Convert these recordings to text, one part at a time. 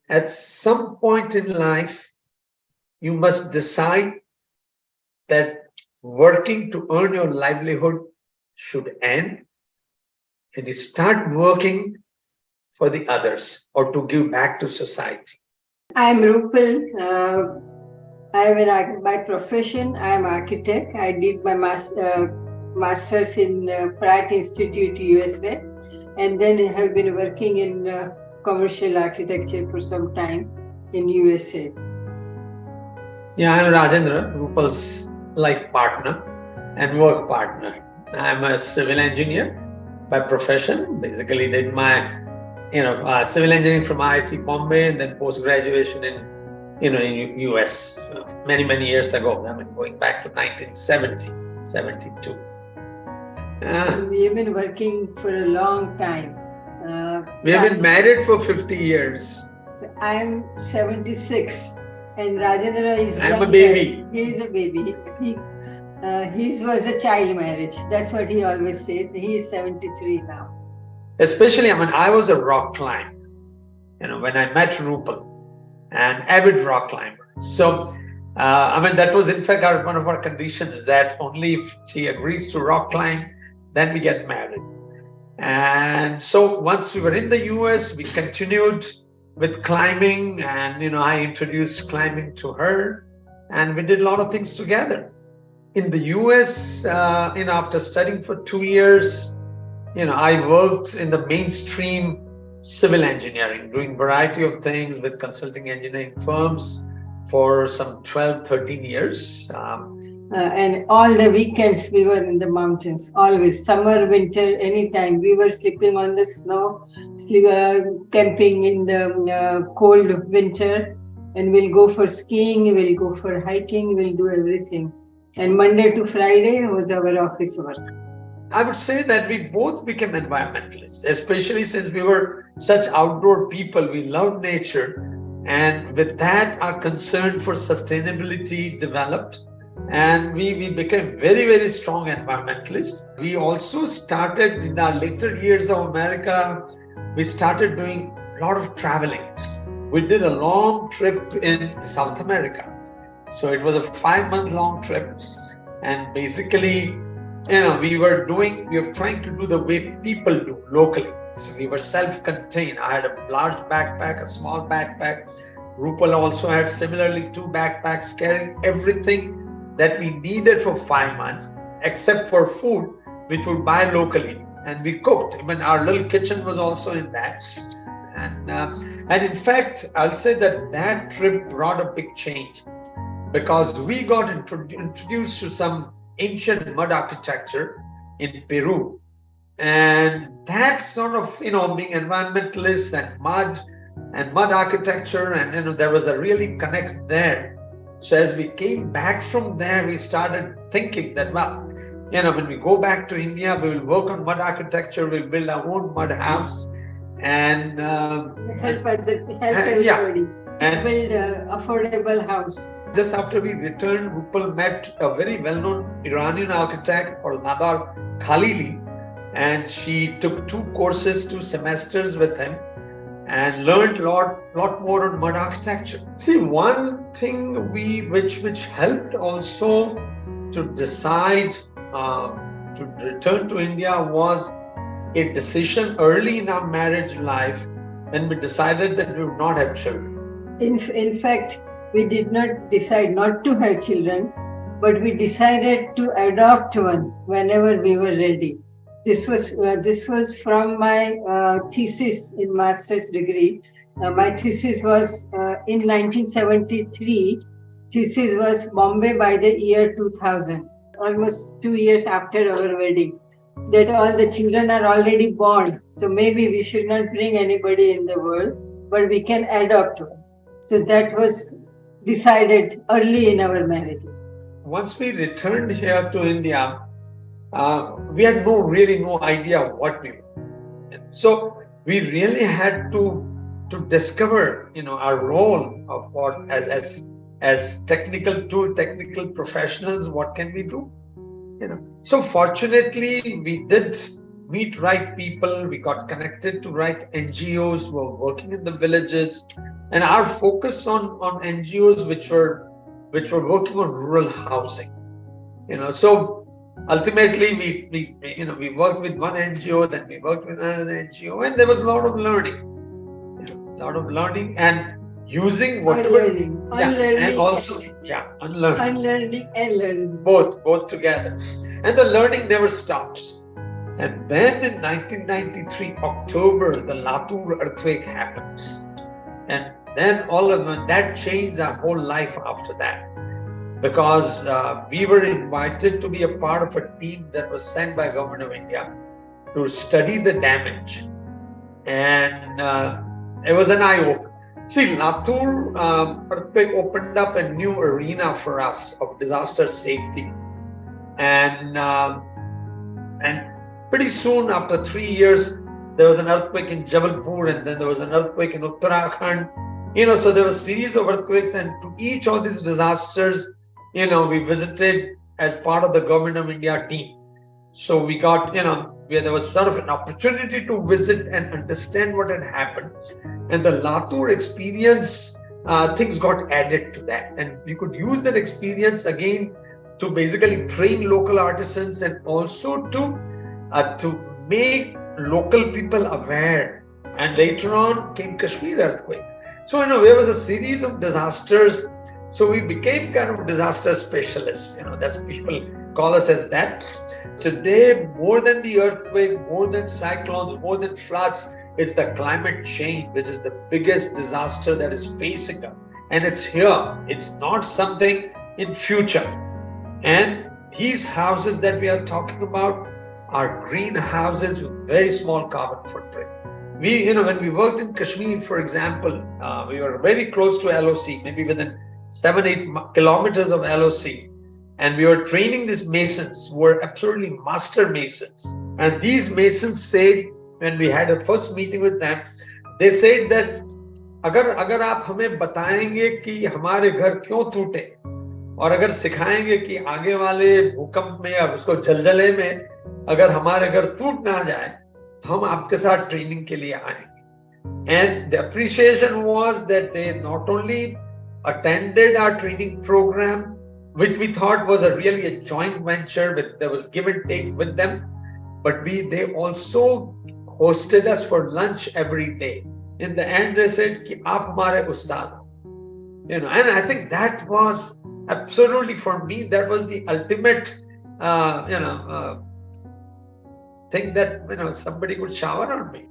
At some point in life, you must decide that working to earn your livelihood should end, and you start working for the others or to give back to society. I'm Rupal. By profession, I am architect. I did my master's in Pratt Institute, USA, and then I have been working in commercial architecture for some time in USA. Yeah, I'm Rajendra, Rupal's life partner and work partner. I'm a civil engineer by profession. Basically, did my civil engineering from IIT Bombay, and then post graduation in US many years ago. I mean, going back to 1970, 72. We have been working for a long time. We have been married for 50 years. I'm 76, and Rajendra is I'm a baby. He is a baby. His was a child marriage. That's what he always says. He is 73 now. Especially, I was a rock climber. When I met Rupal, an avid rock climber. So, that was in fact one of our conditions, that only if she agrees to rock climb, then we get married. And so once we were in the US, we continued with climbing, and I introduced climbing to her, and we did a lot of things together. In the US, after studying for 2 years, I worked in the mainstream civil engineering, doing variety of things with consulting engineering firms for some 12, 13 years. And all the weekends we were in the mountains, always, summer, winter, anytime. We were sleeping on the snow, camping in the cold winter, and we'll go for skiing, we'll go for hiking, we'll do everything. And Monday to Friday was our office work. I would say that we both became environmentalists, especially since we were such outdoor people. We loved nature, and with that, our concern for sustainability developed, and we became very strong environmentalists. We also started, in our later years of America, we started doing a lot of traveling. We did a long trip in South America. So it was a 5-month-long trip, and basically, we were trying to do the way people do locally. So we were self-contained. I had a large backpack, a small backpack. Rupal also had similarly 2 backpacks, carrying everything that we needed for 5 months, except for food, which we buy locally. And we cooked. Our little kitchen was also in that. And in fact, I'll say that trip brought a big change, because we got introduced to some ancient mud architecture in Peru. And that sort of, being environmentalists and mud architecture, and there was a really connect there. So as we came back from there, we started thinking that, when we go back to India, we will work on mud architecture, we'll build our own mud house, and help everybody, and build an affordable house. Just after we returned, Rupal met a very well-known Iranian architect called Nadar Khalili, and she took 2 courses, 2 semesters with him, and learned a lot more on mud architecture. See, one thing which helped also to decide to return to India was a decision early in our marriage life, when we decided that we would not have children. In fact, we did not decide not to have children, but we decided to adopt one whenever we were ready. This was from my thesis in master's degree. My thesis was in 1973. Thesis was Bombay by the year 2000, almost 2 years after our wedding. That all the children are already born, so maybe we should not bring anybody in the world, but we can adopt one. So that was decided early in our marriage. Once we returned here to India, we had no idea what we were. So we really had to discover, our role of what as technical professionals, what can we do? So fortunately, we did meet right people. We got connected to right NGOs who were working in the villages. and our focus on NGOs which were working on rural housing. So ultimately we worked with one NGO, then we worked with another NGO, and there was a lot of learning, and using whatever, unlearning and also unlearning and learning, both together, and the learning never stops. And then in 1993 October, the Latur earthquake happened, and then all of that changed our whole life after that, because we were invited to be a part of a team that was sent by Government of India to study the damage, and it was an eye-opener. See, Latur earthquake opened up a new arena for us of disaster safety, and pretty soon, after 3 years, there was an earthquake in Jabalpur, and then there was an earthquake in Uttarakhand. So there was a series of earthquakes, and to each of these disasters, we visited as part of the Government of India team. So we got, where there was sort of an opportunity to visit and understand what had happened. And the Latur experience, things got added to that. And we could use that experience again to basically train local artisans, and also to make local people aware. And later on came Kashmir earthquake. So, there was a series of disasters. So we became kind of disaster specialists. That's, people call us as that. Today, more than the earthquake, more than cyclones, more than floods, it's the climate change, which is the biggest disaster that is facing us. And it's here. It's not something in future. And these houses that we are talking about are green houses with very small carbon footprint. When we worked in Kashmir, for example, we were very close to LOC, maybe within 7-8 kilometers of LOC. And we were training these masons who were absolutely master masons. And these masons said, when we had a first meeting with them, they said that अगर आप हमें बताएंगे कि हमारे घर क्यों टूटे, और अगर सिखाएंगे कि आगे वाले भूकंप में या उसको जलजले में अगर हमारे घर टूट ना जाए, तो हम आपके साथ ट्रेनिंग के लिए आएंगे. And the appreciation was that they not only attended our training program, which we thought was really a joint venture, there was give and take with them, but they also hosted us for lunch every day. In the end, they said, "Ki aap hamare ustad ho." And I think that was absolutely, for me, that was the ultimate, thing that somebody could shower on me.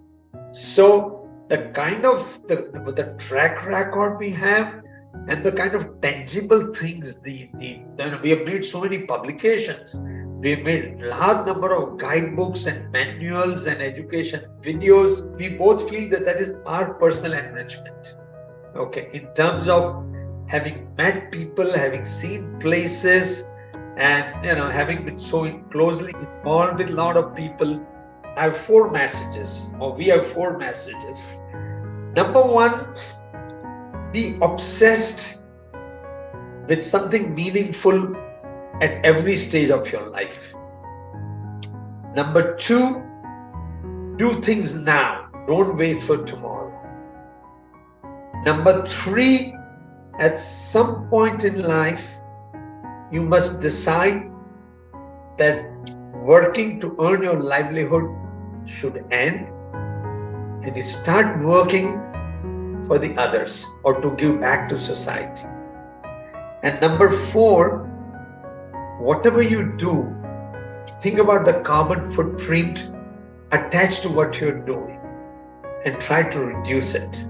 So the kind of the track record we have, and the kind of tangible things, we have made so many publications. We have made a large number of guidebooks and manuals and education videos. We both feel that is our personal enrichment. Okay, in terms of having met people, having seen places, and having been so closely involved with a lot of people, I have 4 messages, or we have 4 messages. Number 1, be obsessed with something meaningful at every stage of your life. Number 2, do things now. Don't wait for tomorrow. Number 3, at some point in life, you must decide that working to earn your livelihood should end, and you start working for the others, or to give back to society. And number 4, whatever you do, think about the carbon footprint attached to what you're doing and try to reduce it.